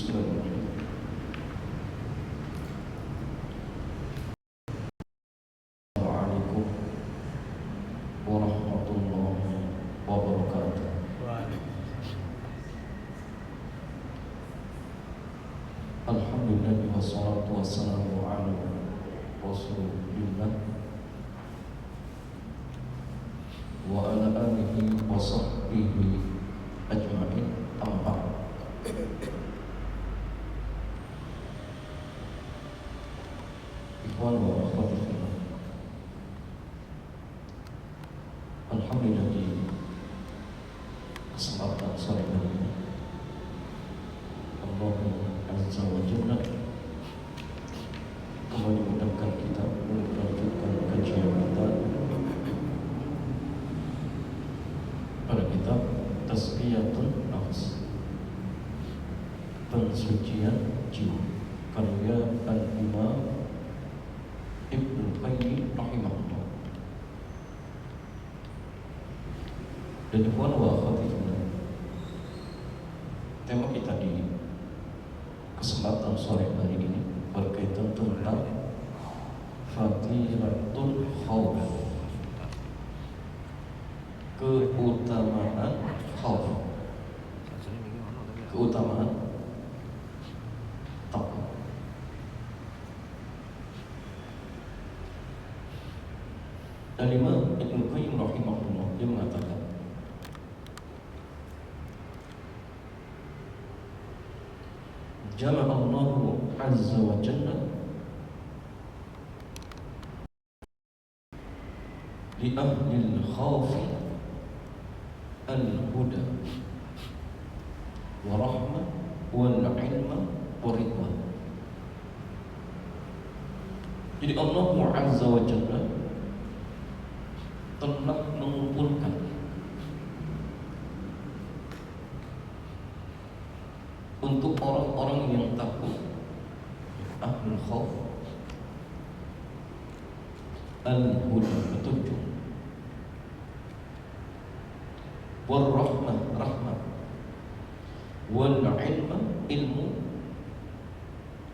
Bismillahirrahmanirrahim. Assalamualaikum warahmatullahi wabarakatuh. Alhamdulillah wassalatu wassalamu ala Rasulillah wa ala alihi wa sahbihi ajma'in, amma ba'd. Ikhwan wa akhwat fillah, alhamdulillah di kesempatan sore hari ini Allah Azza wa Jalla kembali mengundangkan kita untuk melanjutkan kajian kita pada kitab Tazkiyatun Nafs, pensucian jiwa, karya Al-Imam Ibnu Qayyim rahimahullah. Dan ikhwan wa akhwat fillah, tema kita di kesempatan sore hari ini berkaitan tentang fadilatul khauf, keutamaan khauf, keutamaan takwa. Dan Imam Ibnu Qayyim rahimahullah dia mengatakan, jama'a Allahu azza wa jalla li ahli al-khawfi al-huda wa rahmah wal ilma wa ridwan. Jadi Allah azza wa jalla telah mengumpulkan untuk orang-orang yang takut, ahlul khauf, al-huda, petunjuk, wal rahmah, rahmat, wal ilma, ilmu,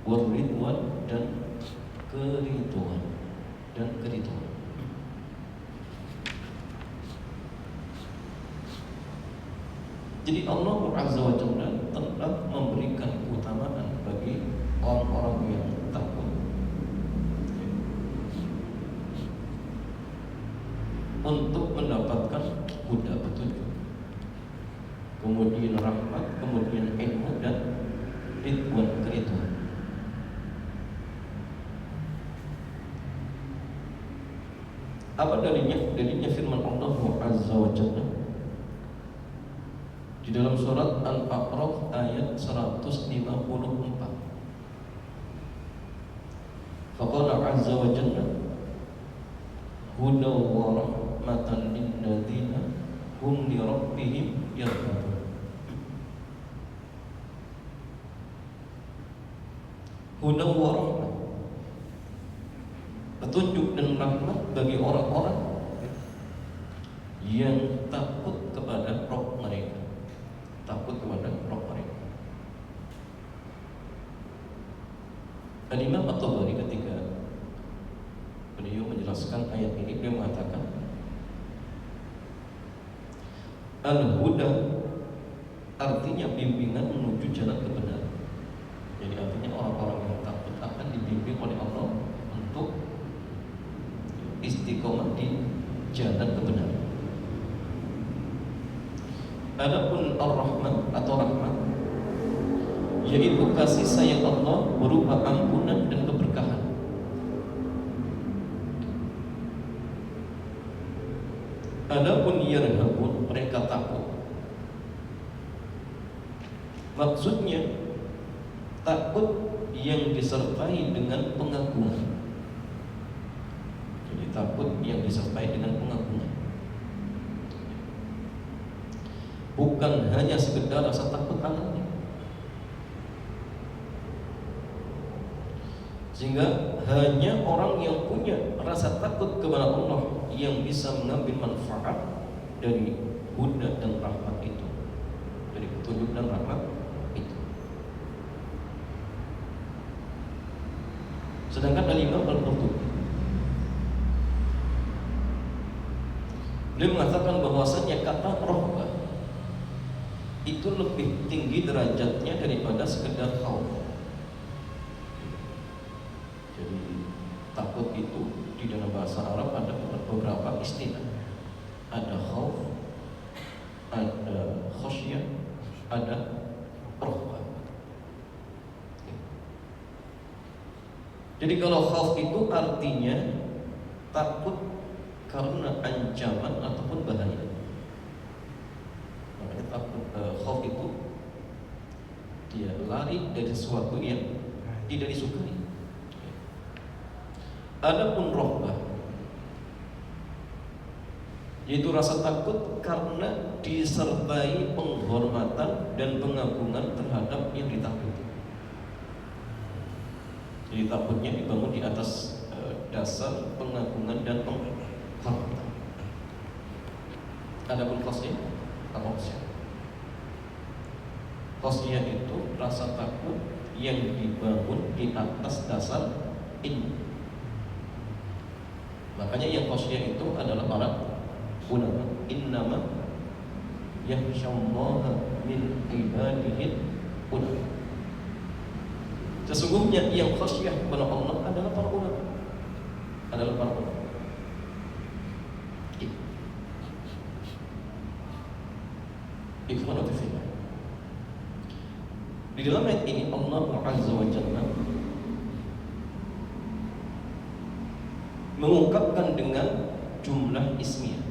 wal ridwan, dan keridhaan, dan keridhaan. Jadi Allah Azza wa Jalla telah memberikan keutamaan bagi orang-orang yang takut untuk mendapatkan huda, petunjuk, kemudian rahmat, kemudian ilmu, dan ridwan, keridhaan. Apa dalilnya? Dalilnya firman Allah Azza wa Jalla di dalam surat Al-A'raf ayat 154. Faqala azza wa jalla hudan wa rahmatan lil ladzina hum li rabbihim yarhabun. Hudan wa rahmah, petunjuk dan rahmat bagi orang-orang yang takut kepada Rabb mereka, takut kepada Rabb mereka. Al-Imam At-Tabari ketika beliau menjelaskan ayat ini, dia mengatakan al-huda artinya bimbingan menuju jalan kebenaran. Jadi artinya orang-orang yang takut akan dibimbing oleh Allah untuk istiqomah di jalan kebenaran. Adapun ar-rahman atau rahmat, yaitu kasih sayang Allah berupa ampunan dan keberkahan. Adapun yarhabun, mereka takut. Maksudnya takut yang disertai dengan pengagungan. Jadi takut yang disertai dengan pengagungan, bukan hanya sekedar rasa takut alami. Sehingga hanya orang yang punya rasa takut kepada Allah yang bisa mengambil manfaat dari huda dan rahmat itu, dari petunjuk dan rahmat itu. Sedangkan Al-Imam Al-Qurtubi beliau mengatakan bahwasanya kata rahbah itu lebih tinggi derajatnya daripada sekedar khauf. Jadi takut itu di dalam bahasa Arab ada beberapa istilah. Ada khauf, ada khasyah, ada rahbah. Jadi kalau khauf itu artinya takut karena ancaman ataupun bahaya. Makanya takut khauf itu dia lari dari sesuatu yang tidak disukai. Adapun rahbah yaitu rasa takut karena disertai penghormatan dan pengagungan terhadap yang ditakuti. Jadi takutnya dibangun di atas dasar pengagungan dan penghormatan. Adapun khasyah, apa khasyah? Khasyah itu rasa takut yang dibangun di atas dasar ilmu. Makanya yang khasyah itu adalah para ulama. Innama yakhsyallaha min ibadihi ulama. Sesungguhnya yang khasyah kepada Allah adalah para ulama. Adalah para ulama. Ikhwan fillah. Di dalam ayat ini Allah Azza wa Jalla mengungkapkan dengan jumlah ismiyah,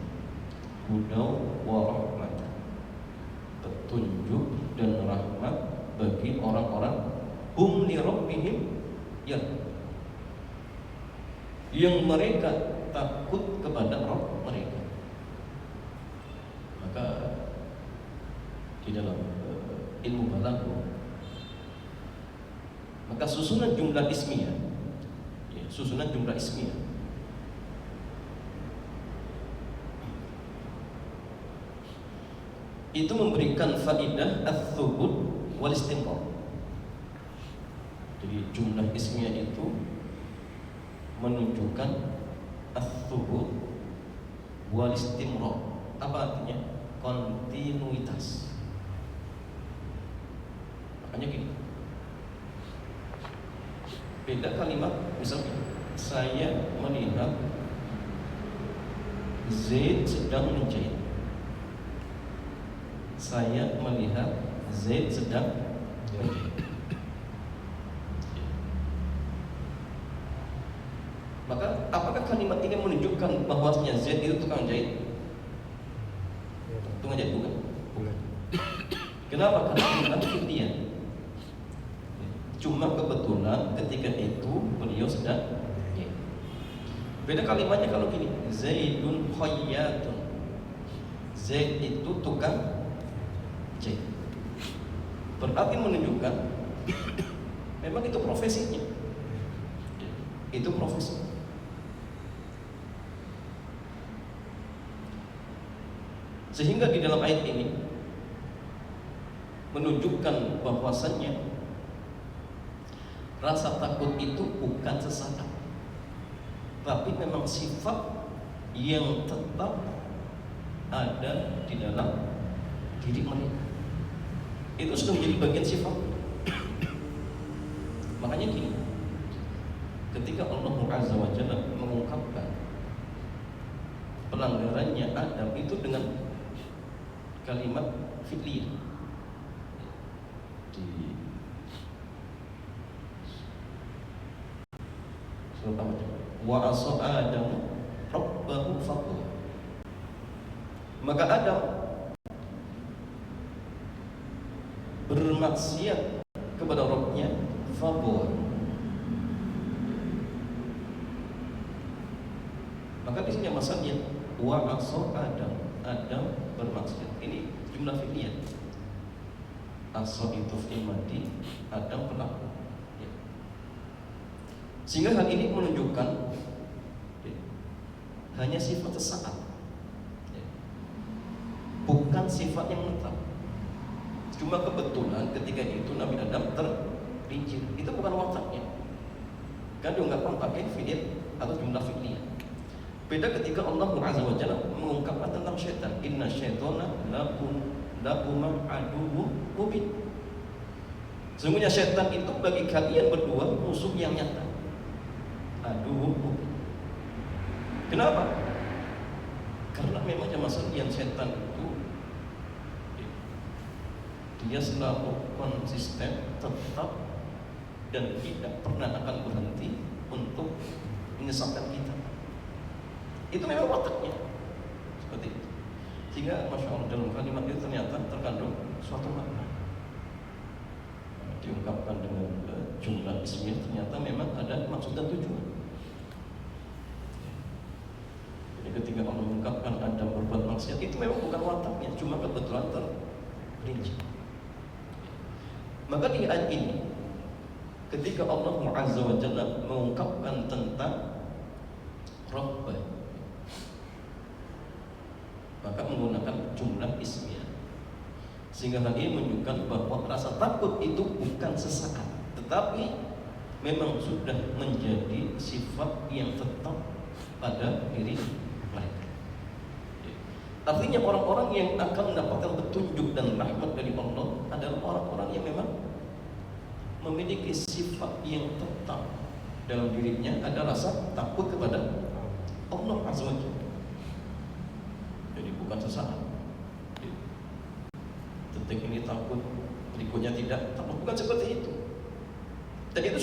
hudaw wa rahmat, petunjuk dan rahmat bagi orang-orang hum li rabbihim yang mereka takut kepada Rabb mereka. Maka di dalam ilmu balaghah, maka susunan jumlah ismiyah, susunan jumlah ismiyah itu memberikan faidah ats-tsubut wal istimrar. Jadi jumlah ismiyah itu menunjukkan ats-tsubut wal istimrar. Apa artinya? Kontinuitas. Makanya gini, beda kalimat, misalnya saya melihat Zaid sedang menjahit. Saya melihat Zaid sedang menjahit. Maka apakah kalimat ini menunjukkan bahwasanya Zaid itu tukang jahit? Tukang jahit bukan? Kenapa? Karena itu dia. Cuma kebetulan ketika itu beliau sedang jahit. Beda kalimatnya kalau gini, Zaidun khayyatun. Zaid itu tukang jahit. Berarti menunjukkan memang itu profesinya. Itu profesi. Sehingga di dalam ayat ini menunjukkan bahwasannya rasa takut itu bukan sesaat, tapi memang sifat yang tetap ada di dalam diri mereka. Itu sudah menjadi bagian sifat. Makanya gini, ketika Allah Azza wa Jalla mengungkapkan pelanggarannya Adam itu dengan kalimat fi'liyah di surat apa? Wa asa Adam rabbahu faqala. Maka Adam bermaksiat kepada Rabbnya, faqala. Maka di sini maksudnya wa asa Adam bermaksiat. Ini jumlah fi'liyah. Asa itu fi'il madhi, Adam pelaku. Ya. Sehingga hal ini menunjukkan hanya sifat sesaat, ya. Bukan sifat yang menetap. Cuma kebetulan ketika itu Nabi Adam tergelincir. Itu bukan wataknya. Kan diungkapkan pakai fi'il atau jumlah fi'liyah. Beda ketika Allah Azza wa Jalla mengungkapkan tentang syaitan, inna syaitana lakum aduwwun mubin. Sesungguhnya syaitan itu bagi kalian berdua musuh yang nyata. Aduwwun mubin. Kenapa? Karena memang jamaah yang syaitan itu dia selalu konsisten, tetap, dan tidak pernah akan berhenti untuk menyesatkan kita. Itu memang wataknya seperti itu. Sehingga Masya Allah dalam kalimat itu ternyata terkandung suatu makna. Diungkapkan dengan jumlah ismiyah, ternyata memang ada maksud dan tujuan. Jadi ketika Allah mengungkapkan Adam berbuat maksiat, itu memang bukan wataknya, cuma kebetulan terperinci. Maka di ayat ini, ketika Allah Azza wa Jalla mengungkapkan tentang Rabbah, maka menggunakan jumlah ismiyah, sehingga hal ini menunjukkan bahwa rasa takut itu bukan sesaat, tetapi memang sudah menjadi sifat yang tetap pada diri mereka. Artinya orang-orang yang akan mendapatkan petunjuk dan rahmat dari Allah adalah orang-orang yang memang memiliki sifat yang tetap dalam dirinya, ada rasa takut kepada Allah Azza wa Jalla. Jadi bukan sesaat. Detik ini takut, berikutnya tidak takut, bukan seperti itu. Dan itu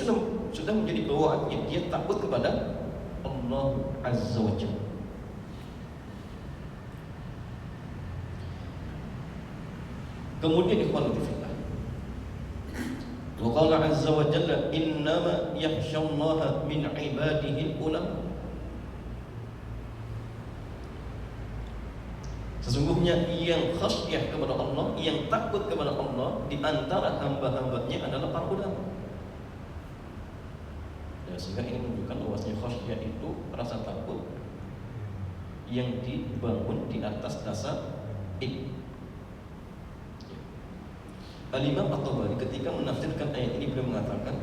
sudah menjadi bawaannya, dia takut kepada Allah Azza wa Jalla. Kemudian ikhwan fillah, wa qala azza wa jalla innama yakhshallaha min ibadihi ulama. Sesungguhnya yang khasyah kepada Allah, yang takut kepada Allah di antara hamba-hambanya adalah para ulama. Ya, sehingga ini menunjukkan bahwasanya khasyah itu rasa takut yang dibangun di atas dasar ilmu. Al-Imam At-Tabari ketika menafsirkan ayat ini beliau mengatakan,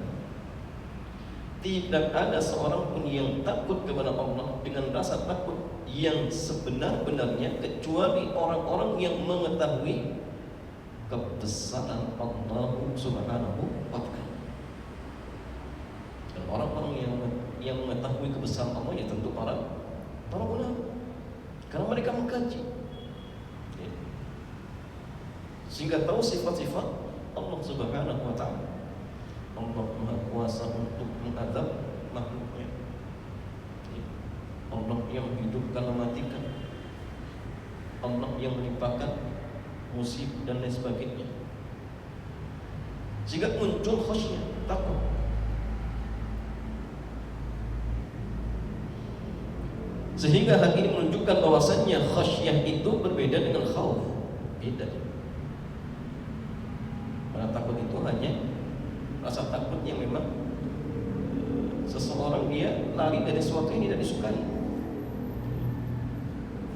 tidak ada seorang pun yang takut kepada Allah dengan rasa takut yang sebenar-benarnya kecuali orang-orang yang mengetahui kebesaran Allah Subhanahu wa Ta'ala. Dan orang-orang yang mengetahui kebesaran Allah ya tentu para ulama, karena mereka mengkaji, sehingga tahu sifat-sifat Allah Subhanahu wa Ta'ala. Allah Maha Kuasa untuk mengadab makhluknya. Allah yang menghidupkan, mematikan. Allah yang menimpakan musibah dan lain sebagainya. Sehingga muncul khasyah, takut. Sehingga hal ini menunjukkan bahwasannya khasyah itu berbeda dengan khauf. Beda. Karena takut itu hanya rasa takut yang memang seseorang dia lari dari sesuatu yang tidak disukai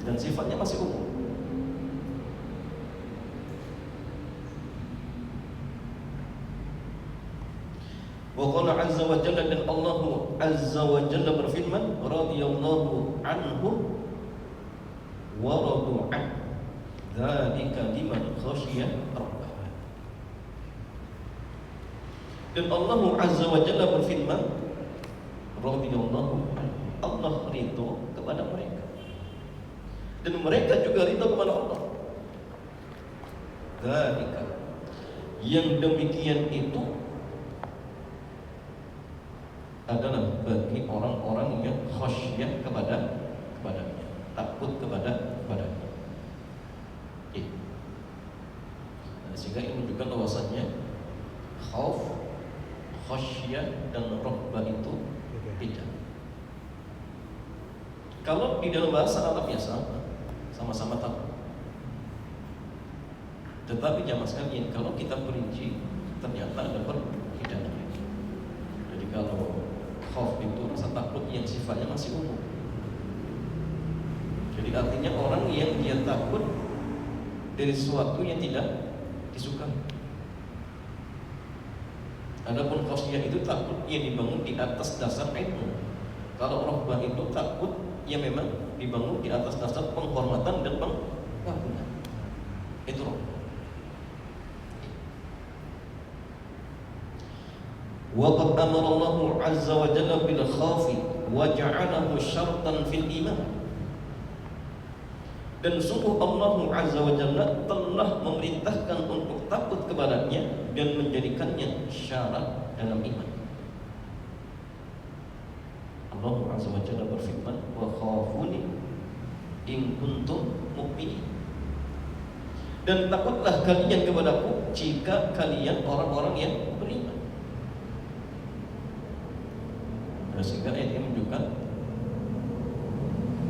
dan sifatnya masih umum. Wa qala azza wa jalla, dan Allah azza wa jalla berfirman, radhiyallahu anhu wa radu an dzalika liman khasyiya rabbah. Dan Allah azza wa jalla berfirman, radhiyallahu anhu, Allah ridho kepada mereka dan mereka juga ridho kepada Allah. Dzalika, yang demikian itu adalah bagi orang-orang yang khasyah kepadanya, takut kepadanya. Sehingga ini menunjukkan bahwasannya khauf, khasyah dan rahbah itu beda. Kalau di dalam bahasa Arab ya sama-sama takut. Tetapi jamaah sekalian, kalau kita perinci ternyata ada perbedaan. Jadi kalau khauf itu rasa takut yang sifatnya masih umum. Jadi artinya orang yang dia takut dari sesuatu yang tidak disukai. Adapun khasyah itu takut yang dibangun di atas dasar ilmu. Kalau rahbah itu takut yang memang dibangun di atas dasar penghormatan dan pengagungan. Itu rahbah. Wa qad amara Allah 'azza wa jalla bil khafi wa ja'alahu syartan fil iman. Dan sungguh Allah Azza wa Jalla telah memerintahkan untuk takut kepadanya dan menjadikannya syarat dalam iman. Allah Azza wa Jalla berfirman, wa khafuni in kuntum mu'minin. Dan takutlah kalian kepadaku jika kalian orang-orang yang beriman. Nah, sehingga ayat ini menunjukkan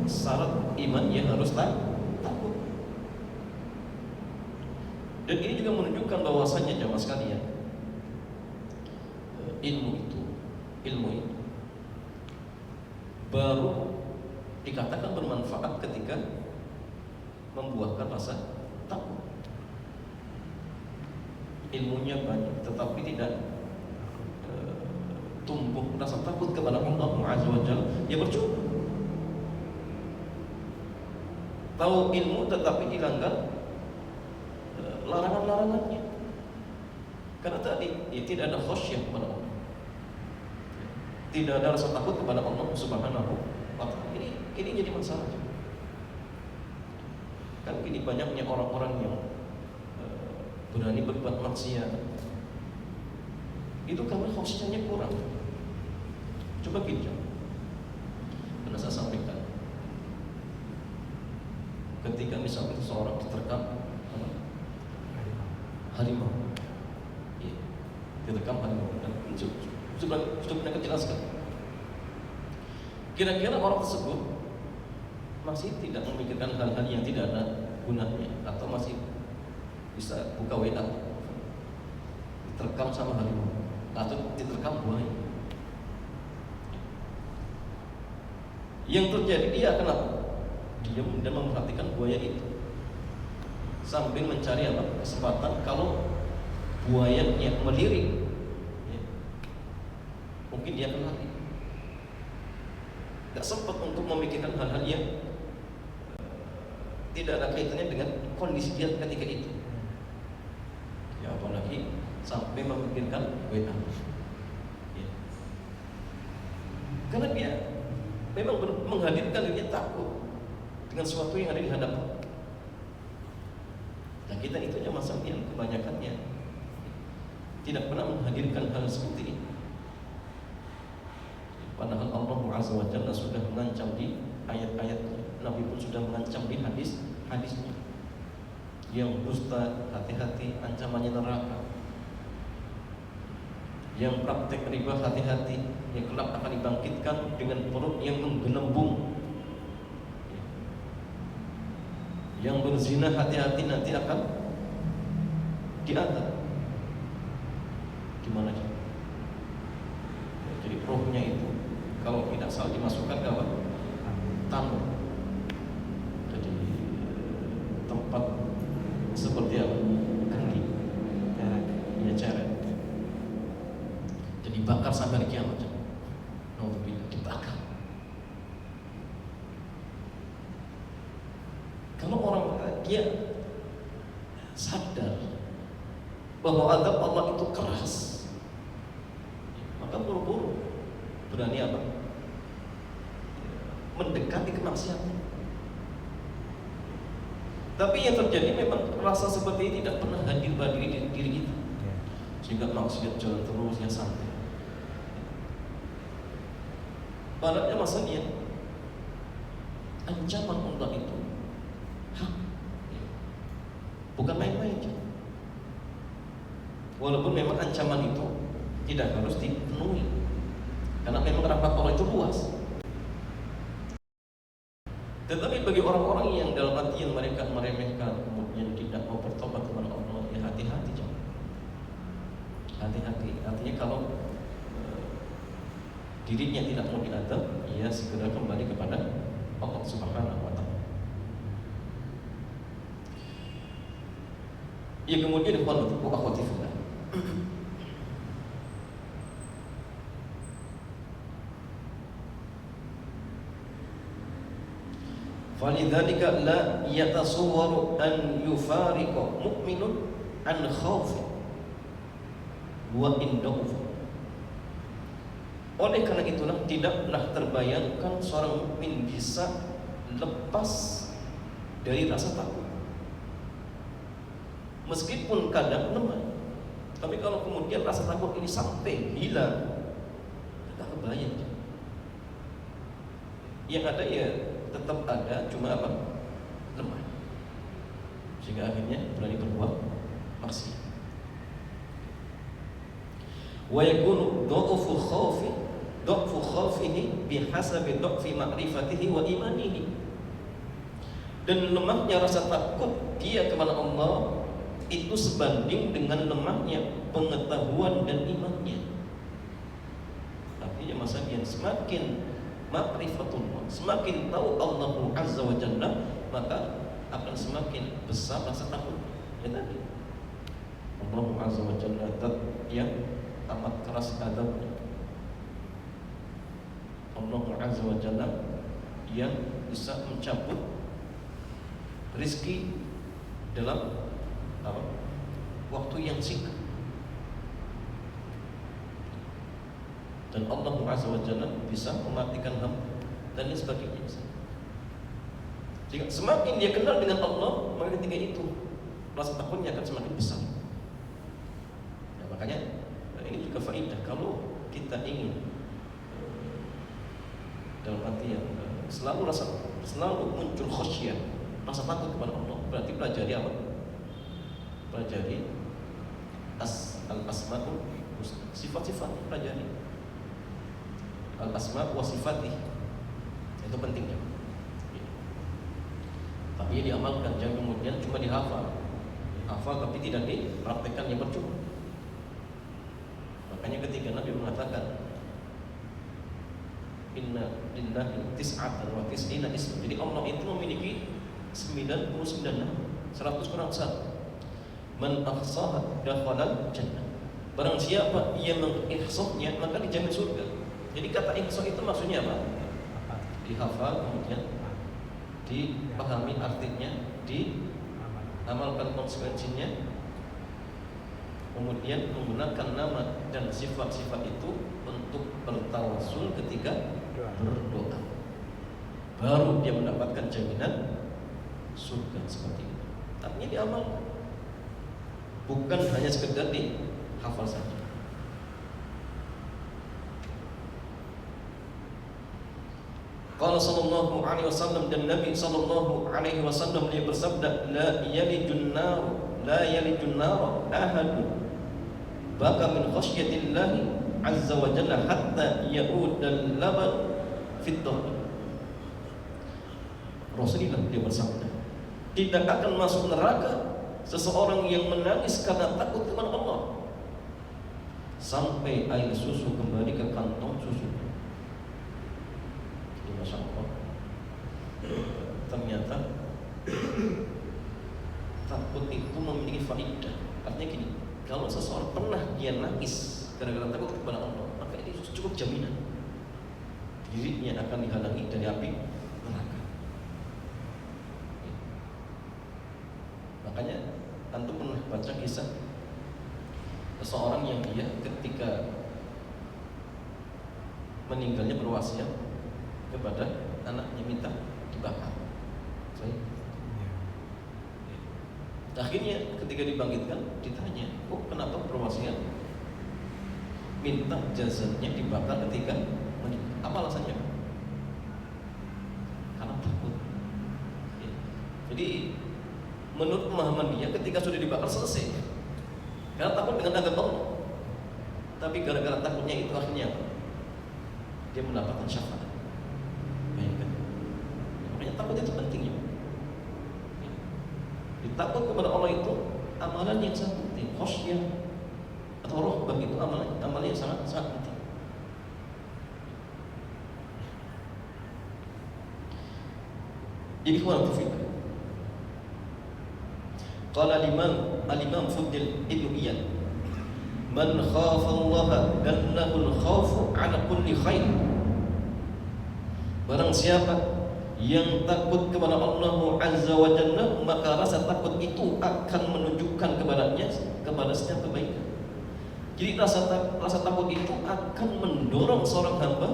syarat iman yang harus takut. Dan ini juga menunjukkan bahwasanya jamaah sekalian, ilmu itu baru dikatakan bermanfaat ketika membuahkan rasa takut. Ilmunya banyak tetapi tidak tumbuh rasa takut kepada Allah Azza wa Jalla, ya percuma. Tahu ilmu tetapi dilanggar larangan-larangannya, karena tadi ya, tidak ada khasyah kepada Allah, tidak ada rasa takut kepada Allah Subhanahu wa ta'ala. Ini jadi masalah. Kan ini banyaknya orang-orang yang berani berbuat maksiat itu karena khasyahnya kurang. Coba kita pernah saya sampaikan, ketika misalnya seseorang diterkam harimau, ya, diterkam harimau, dan sudah pernah jelaskan. Kira-kira orang tersebut masih tidak memikirkan hal-hal yang tidak ada gunanya, atau masih bisa buka WA, diterkam sama harimau, atau diterkam buaya. Yang terjadi dia akan apa? Diam dan memperhatikan buaya itu, sambil mencari apa? Kesempatan kalau buayanya melirik, ya, mungkin dia akan lari. Tidak sempat untuk memikirkan hal-hal yang tidak ada kaitannya dengan kondisi dia ketika itu. Ya, apalagi sampai memikirkan WA. Ya. Karena dia memang menghadirkan dirinya takut dengan sesuatu yang ada di hadapan. Nah, kita itu masalah yang kebanyakannya tidak pernah menghadirkan hal seperti ini. Padahal Allah Azza wa Jalla sudah mengancam di ayat-ayatnya, Nabi pun sudah mengancam di hadisnya. Yang dusta, hati-hati, ancamannya neraka. Yang praktek riba, hati-hati, yang kelak akan dibangkitkan dengan perut yang menggelembung. Yang berzina, hati-hati, nanti akan diazab. Gimana sih? Jadi rohnya itu kalau tidak salah dimasukkan ke apa? Tanah. Jadi tempat seperti apa? Kendi, ya ceret. Jadi bakar sampai kiamat. Nauzubillah, dibakar. Kalau orang dia sadar bahwa azab Allah itu keras, maka buru-buru berani apa? Mendekati kemaksiatan. Tapi yang terjadi memang rasa seperti ini tidak pernah hadir pada diri kita, sehingga maksiat jalan terus yang santai. Padahal maksudnya ancaman Allah itu hak, bukan main-main. Walaupun memang ancaman itu tidak harus dipenuhi, karena memang rahmat Allah itu luas. Tetapi bagi orang-orang yang dalam hati yang mereka meremehkan, kemudian tidak mau bertobat kepada Allah, ya hati-hati jangan. Hati-hati. Artinya kalau dirinya tidak mau diadab, ia segera kembali kepada Allah Subhanahu wa ta'ala. Ya, kemudian akhwati fillah, Falidzalika la yatasawwaru an yufariqa mu'minun an khawfi wa indaufu. Oleh karena itulah tidaklah terbayangkan seorang mukmin bisa lepas dari rasa takut, meskipun kadang lemah. Tapi kalau kemudian rasa takut ini sampai hilang, tidak kebayang. Yang ada ya tetap ada, cuma apa? Lemah. Sehingga akhirnya berani berbuat maksiat. Wa yakunu dha'fu khawfihi bihasabi dha'fi ma'rifatihi wa imanihi. Dan lemahnya rasa takut dia kepada Allah itu sebanding dengan lemahnya pengetahuan dan imannya. Artinya maksudnya semakin ma'rifatullah, semakin tahu Allah Azza wa Jalla, maka akan semakin besar rasa takut. Ya tadi, Allah Azza wa Jalla yang amat keras adabnya. Allah Azza wa Jalla yang bisa mencabut rizki dalam waktu yang singkat. Dan Allah Azza wa Jalla bisa mematikan hamba dan lain sebagainya. Jika semakin dia kenal dengan Allah, maka ketika itu rasa takutnya akan semakin besar. Ya, makanya ini juga faedah kalau kita ingin dalam arti yang selalu muncul khasyah, rasa takut kepada Allah, berarti pelajari apa? Pelajari al-asma'ul husna, sifat-sifat pelajari. Al-asma' wa sifatih, itu pentingnya. Tapi diamalkan, jangan kemudian cuma dihafal tapi tidak dipraktekkan, yang percuma. Makanya ketika Nabi mengatakan inna lillahi tis'atan wa tis'ina isma, jadi Allah itu memiliki 99 nama, 100 kurang 1. Man ahsaha dakhala jannah. Barang siapa yang mengihsahnya maka dijamin surga. Jadi kata ihsa itu maksudnya apa? Dihafal, kemudian dipahami artinya, diamalkan konsekuensinya, kemudian menggunakan nama dan sifat-sifat itu untuk bertawasul ketika berdoa. Baru dia mendapatkan jaminan surga seperti itu. Artinya diamalkan, bukan hanya sekedar dihafal saja. Qala sallallahu alaihi wasallam, dan Nabi sallallahu alaihi wasallam dia bersabda, la yalijun nar ahadun baka min khasyatillahi azza wa jalla hatta ya'udal laban fit dhahr. Rasulullah dia bersabda, tidak akan masuk neraka seseorang yang menangis karena takut kepada Allah sampai air susu kembali ke kantong susu. Masya Allah, ternyata takut itu memiliki faedah. Artinya gini, kalau seseorang pernah dia nangis gara-gara takut kepada Allah, maka ini cukup jaminan dirinya akan dihalangi dari api neraka. Makanya antum pernah baca kisah seseorang yang dia ketika meninggalnya berwasiat kepada anaknya minta dibakar. Akhirnya ketika dibangkitkan ditanya, "Oh, kenapa berwasiat minta jasadnya dibakar ketika meninggal? Apa alasannya?" Karena takut. Jadi menurut pemahaman dia ketika sudah dibakar selesai, karena takut dengan azab Allah. Tapi gara-gara takutnya itu akhirnya dia mendapatkan syafaat. Makanya takut itu penting ya. Takut kepada Allah itu amalan yang sangat penting. Khasyah atau rahbah itu amalan yang sangat penting. Jadi kuat fikir. Qala al-Imam Fuddil Ibnu Iyad, man khafa Allah dallahu al-khawfu ala kulli khair. Barang siapa yang takut kepada Allah Azza wa Jalla, maka rasa takut itu akan menunjukkan kepada setiap kebaikan. Jadi rasa takut itu akan mendorong seorang hamba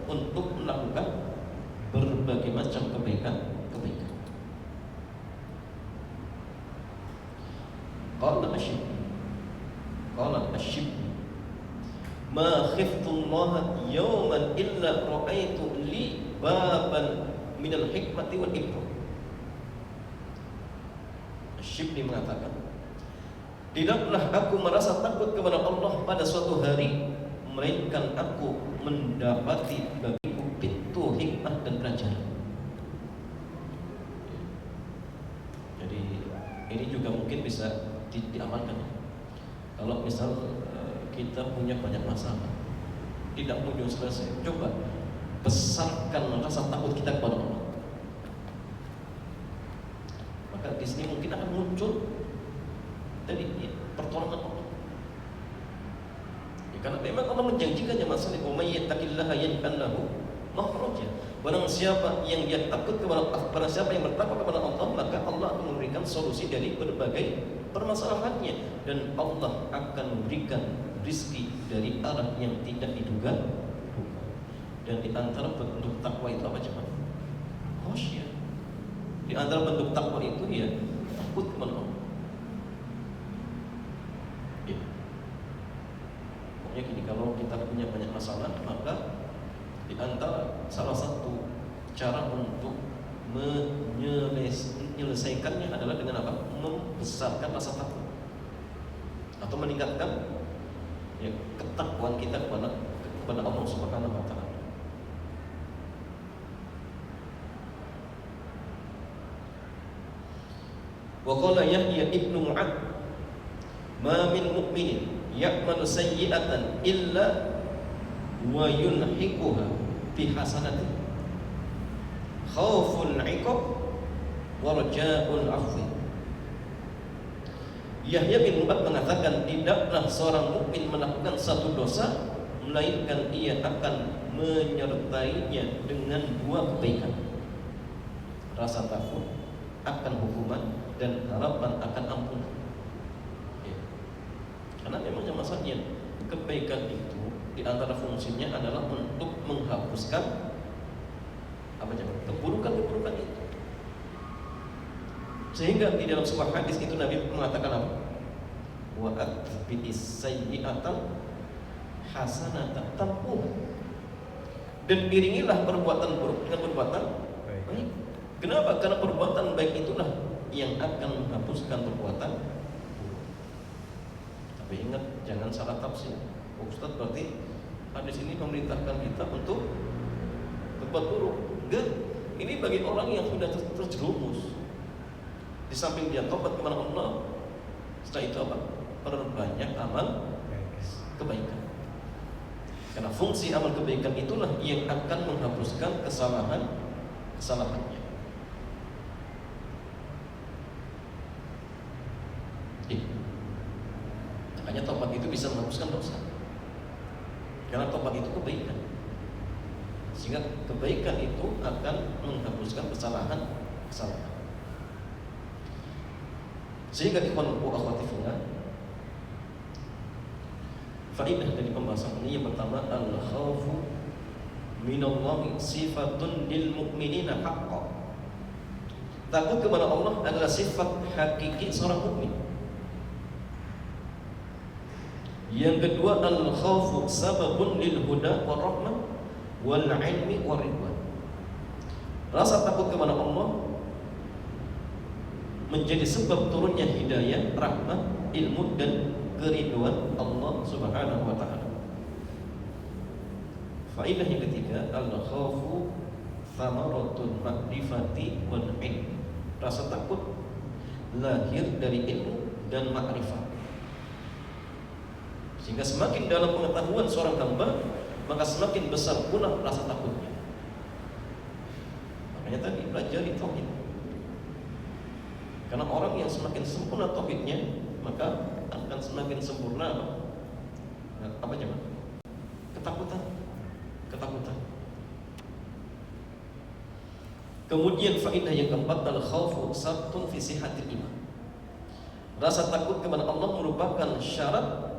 untuk melakukan berbagai macam kebaikan. Qala Asy-Syibli ma khiftu Allah yawman illa ra'aitu li baban minal hikmati wal ibra. Asy-Syibli mengatakan, tidaklah aku merasa takut kepada Allah pada suatu hari, melainkan aku mendapati bagiku pintu hikmah dan pelajaran. Jadi ini juga mungkin bisa diamalkan. Kalau misal kita punya banyak masalah, tidak kunjung selesai, coba besarkan rasa takut kita kepada Allah. Maka di sini mungkin akan muncul dari pertolongan Allah. Ya, karena memang Allah menjanjikannya masalah wa may yattaqillaha yaj'al lahu makhraja. Barang siapa yang dia takut kepada Allah, barang siapa yang bertakwa kepada Allah, maka Allah akan memberikan solusi dari berbagai permasalahannya, dan Allah akan memberikan rizki dari arah yang tidak diduga. Dan di antara bentuk takwa itu apa coba? Khasyah. Di antara bentuk takwa itu ya takut kepada Allah. Ya. Pokoknya gini, kalau kita punya banyak masalah, maka di antara salah satu cara untuk menyelesaikannya adalah dengan apa? Membesarkan rasa takut atau meningkatkan ya, ketakwaan kita kepada Allah Subhanahu wa taala. Wa qala Yahya ibnu Mu'ad, ma min mu'minin ya'malu sayyi'atan illa wa yunhiquha bi hasanatin khauful 'iqab wa raja'ul 'afwi. Yahya bin Mu'ad mengatakan, tidaklah seorang mukmin melakukan satu dosa melainkan ia akan menyertainya dengan dua kebaikan: rasa takut akan hukuman dan harapan akan ampunan. Ya. Karena memang masalahnya kebaikan itu di antara fungsinya adalah untuk menghapuskan keburukan itu. Sehingga di dalam sebuah hadis itu Nabi mengatakan apa? Wa atbi'is sayyi'atan hasanatan tampuh. Dan iringilah perbuatan buruk dengan perbuatan baik. Kenapa? Karena perbuatan baik itulah yang akan menghapuskan perbuatan buruk. Tapi ingat, jangan salah tafsir. Ustaz berarti hadis ini memerintahkan kita untuk berbuat buruk. Enggak. Ini bagi orang yang sudah terjerumus. Di samping dia tobat kepada Allah, setelah itu apa? Perbanyak amal kebaikan. Karena fungsi amal kebaikan itulah yang akan menghapuskan kesalahannya. Makanya tobat itu bisa menghapuskan dosa. Karena tobat itu kebaikan. Sehingga kebaikan itu akan menghapuskan kesalahan. Sehingga ikhwan wa akhwati fillah, faedah dari pembahasan ini yang pertama, al-khawfu minallahi sifatun lil mu'minina haqqan. Takut kepada Allah adalah sifat hakiki seorang mukmin. Yang kedua, al-khawfu sababun lil huda war rahmah wal ilmi war ridwan. Rasa takut kepada Allah menjadi sebab turunnya hidayah, rahmat, ilmu dan keriduan Allah Subhanahu wa taala. Faedah yang ketiga, al-khawfu thamaratul ma'rifati wal ilm. Rasa takut lahir dari ilmu dan makrifat. Sehingga semakin dalam pengetahuan seorang hamba, maka semakin besar pula rasa takutnya. Makanya tadi pelajari tauhid. Karena orang yang semakin sempurna tauhidnya, maka akan semakin sempurna apa coba? Ketakutan. Kemudian faedah yang keempat, al khaufu sartun fi sihhatil iman. Rasa takut kepada Allah merupakan syarat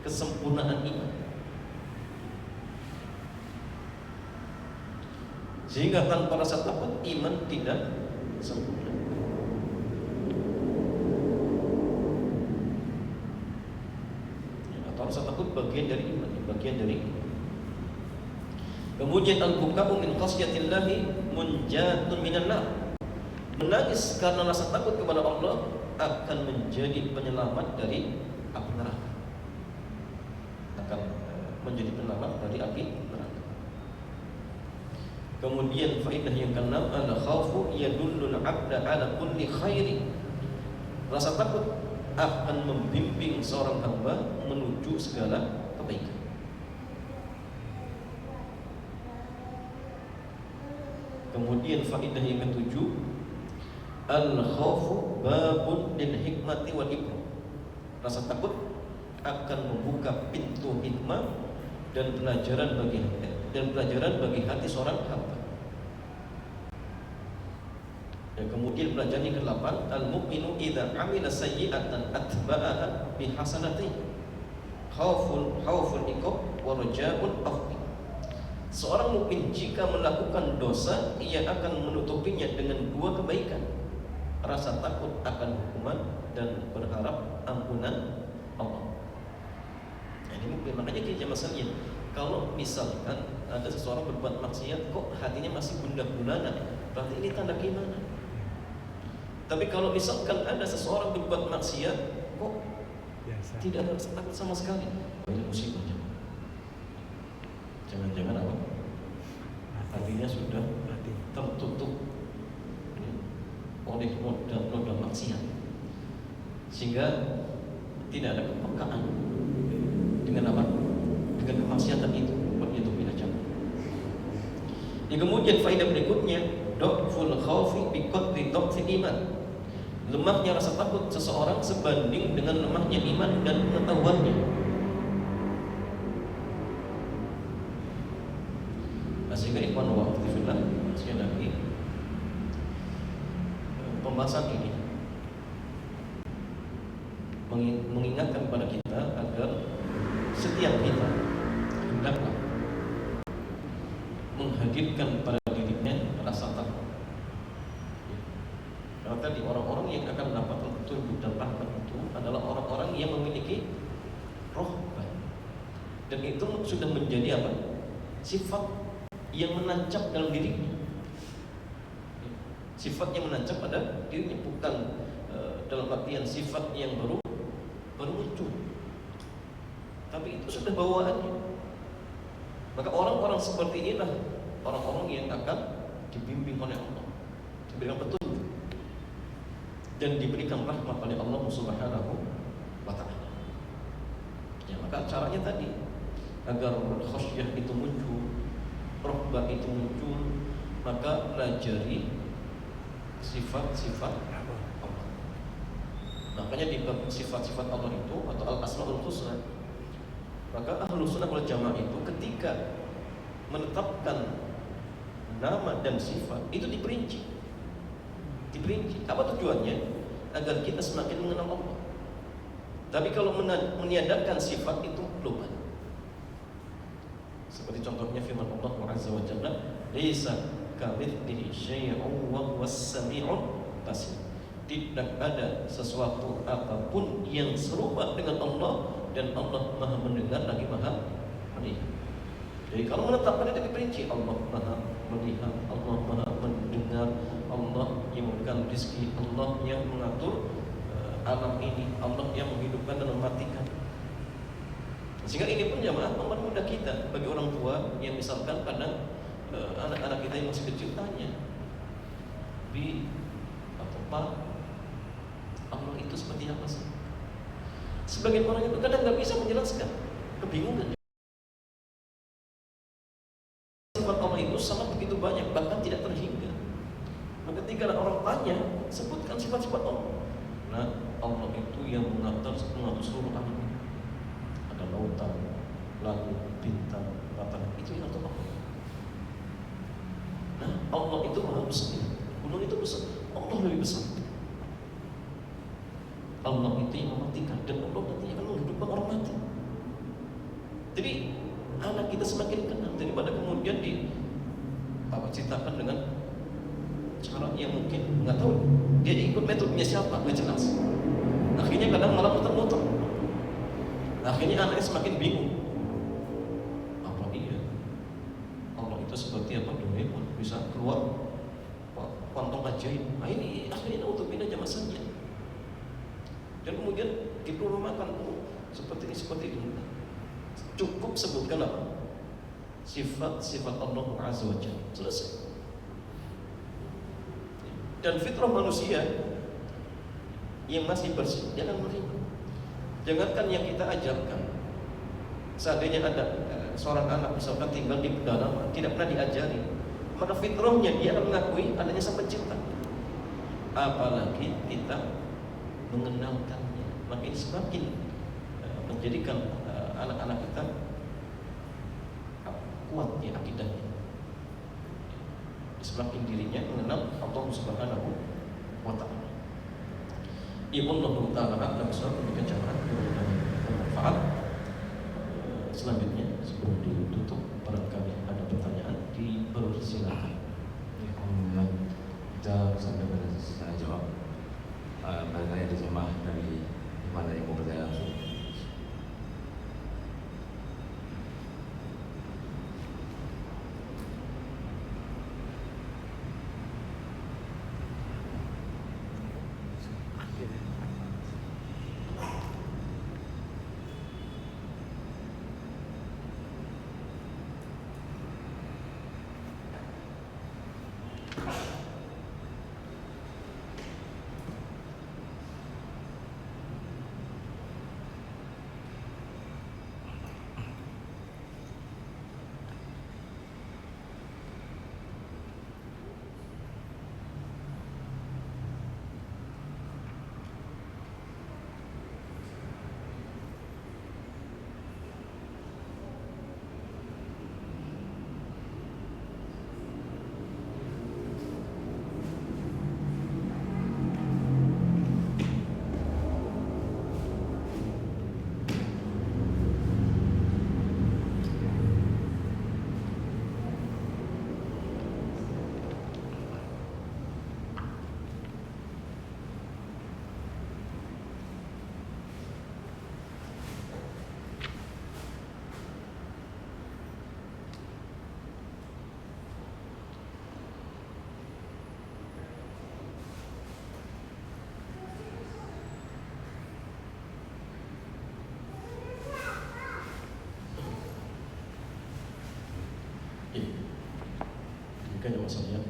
kesempurnaan iman. Sehingga tanpa rasa takut iman tidak sempurna. Atau rasa takut bagian dari iman, bagian dari iman. Kemudian al-buka'u min khasyatillahi munjatun minan nar. Menangis karena rasa takut kepada Allah akan menjadi penyelamat dari api neraka. Akan menjadi penyelamat dari api neraka. Kemudian faedah yang keenam, al-khaufu yadullul 'abda 'ala kulli khairin. Rasa takut akan membimbing seorang hamba menuju segala kebaikan. Kemudian faedah yang ketujuh, al-khaufu babun lil hikmati wal ibrah. Rasa takut akan membuka pintu hikmah dan pelajaran bagi hati seorang hamba. Dan kemudian pelajaran yang ke-8, al-mu'minu idza 'amila sayyi'atan atba'aha bi hasanatihi khauful iqab wa raja'ul afwi. Seorang mukmin jika melakukan dosa, ia akan menutupinya dengan dua kebaikan, rasa takut akan hukuman dan berharap ampunan Allah. Ini mukmin. Makanya kita masalahnya, kalau misalkan ada seseorang berbuat maksiat kok hatinya masih gundah gulana, berarti ini tanda gimana? Tapi kalau misalkan ada seseorang berbuat maksiat kok biasa, tidak ada rasa takut sama sekali, banyak musibahnya. Jangan-jangan apa? Hatinya sudah tertutup oleh noda maksiat, sehingga tidak ada kepekaan dengan apa? Dengan kemaksiatan itu. Begitu bila jangan. Kemudian faedah berikutnya, dhaful khaufi bi qadri dhafil iman. Lemahnya rasa takut seseorang sebanding dengan lemahnya iman dan pengetahuannya. Sehingga ikhwan wa akhwati fillah, sekali lagi pembahasan ini mengingatkan kepada kita agar setiap kita hendaklah menghadirkan pada dirinya rasa takut. Karena tadi orang-orang yang akan mendapatkan petunjuk dan rahmat itu adalah orang-orang yang memiliki rohbah, dan itu sudah menjadi apa? Sifat yang menancap dalam dirinya. Sifat yang menancap pada dirinya, bukan dalam artian sifat yang baru muncul, tapi itu sudah bawaannya. Maka orang-orang seperti inilah orang-orang yang akan dibimbing oleh Allah, diberikan petunjuk dan diberikan rahmat oleh Allah Subhanahu wa ta'ala. Ya, maka caranya tadi agar khasyah itu muncul, rohbah itu muncul, maka pelajari sifat-sifat Allah. Makanya di bab sifat-sifat Allah itu atau al-asmaul husna, maka ahlu sunnah wal jamaah itu ketika menetapkan nama dan sifat itu diperinci. Apa tujuannya? Agar kita semakin mengenal Allah. Tapi kalau meniadakan sifat itu lupa. Seperti contohnya firman Allah Azza wa Jalla, "Laisa kamitslihi syai'un wa huwas sami'ul basir." Tidak ada sesuatu apapun yang serupa dengan Allah, dan Allah Maha mendengar lagi Maha melihat. Jadi kalau menetapkan itu diperinci, Allah Maha melihat, Allah Maha mendengar, Allah yang memberikan rezeki, Allah yang mengatur alam ini, Allah yang menghidupkan dan mematikan. Sehingga ini pun jamaah mempermudah kita bagi orang tua yang misalkan kadang anak-anak kita yang masih kecil tanya, "Bi atau Pak, Allah itu seperti apa sih?" Sebagian orang itu kadang nggak bisa menjelaskan, kebingungan. Sifat Allah itu sangat begitu banyak, bahkan tidak terhingga. Maka ketika orang tanya, sebutkan sifat-sifat Allah. Nah, Allah itu yang mengatur seluruh alam. Ada lautan, langit, bintang, matahari, itu yang Allah. Nah, Allah itu maha besar. Gunung itu besar, Allah lebih besar. Allah itu yang mematikan, dan Allah nanti akan menghidupkan orang mati. Jadi anak kita semakin kenal daripada kemudian ceritakan dengan cara yang mungkin nggak tahu dia ikut metodenya siapa, nggak jelas. Akhirnya kadang malah muter-muter. Akhirnya anaknya semakin bingung. Apa iya Allah itu seperti apa Doraemon bisa keluar kantong ajaib? Nah ini akhirnya untuk pindah masanya. Dan kemudian diperumakan seperti ini. Cukup sebutkan apa? Sifat-sifat Allah Azza wa Jalla. Selesai. Dan fitrah manusia yang masih bersih, dia akan menerima. Jangankan yang kita ajarkan. Seandainya ada seorang anak misalkan tinggal di pedalaman, tidak pernah diajari, maka fitrahnya dia akan mengakui adanya sang pencipta. Apalagi kita mengenalkannya, maka ini semakin menjadikan anak-anak kita kuat ya akidahnya. Semakin dirinya mengenal Allah Subhanahu wa Ta'ala. Ya Allah Ta'ala akan besar demikian cara bermanfaat. Selanjutnya sebelum ditutup barangkali ada pertanyaan dipersilakan. Alhamdulillah kita sampai pada sesi jawab. Barangkali ada jemaah dari mana yang mau bertanya langsung. Demikian ya maksudnya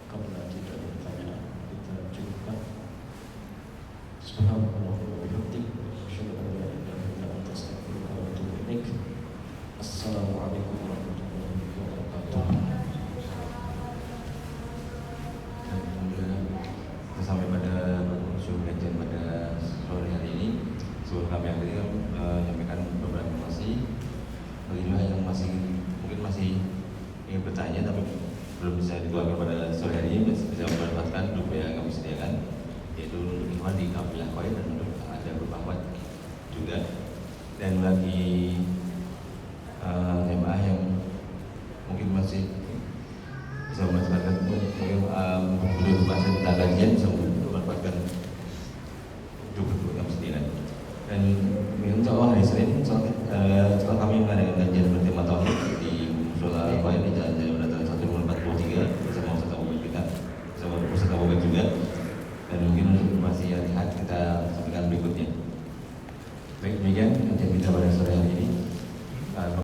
karena tidak ada pertanyaan kita cukupkan. Subhanallah wa bihamdihi asyhadu an la ilaha illa anta astaghfiruka wa atubu ilaik. Assalamualaikum warahmatullahi wabarakatuh. Alhamdulillah kita sampai pada penghujung kajian pada sore hari ini. Sebelum kami akhiri menyampaikan beberapa informasi bagi yang mungkin masih ingin bertanya tapi belum bisa dikeluarkan pada sore hari ini, bisa memanfaatkan grup yang kami sediakan, yaitu untuk ikhwan di kafilah Qair dan untuk ada grup Ahmad juga. Dan bagi jemaah yang mungkin masih bisa memanfaatkan mungkin belum bahasa tentang kajian, bisa memanfaatkan grup yang kami sediakan. Dan insya Allah hari Senin setelah kami mengadakan kajian bertema tauhid di Musola Qair di Jalan Jaya Menata 143 bersama Ustaz Abu Bakar kita, bersama Ustaz Abu Bakar juga. Dan mungkin masih lihat kita sampaikan berikutnya. Baik, demikian kajian kita pada sore hari ini.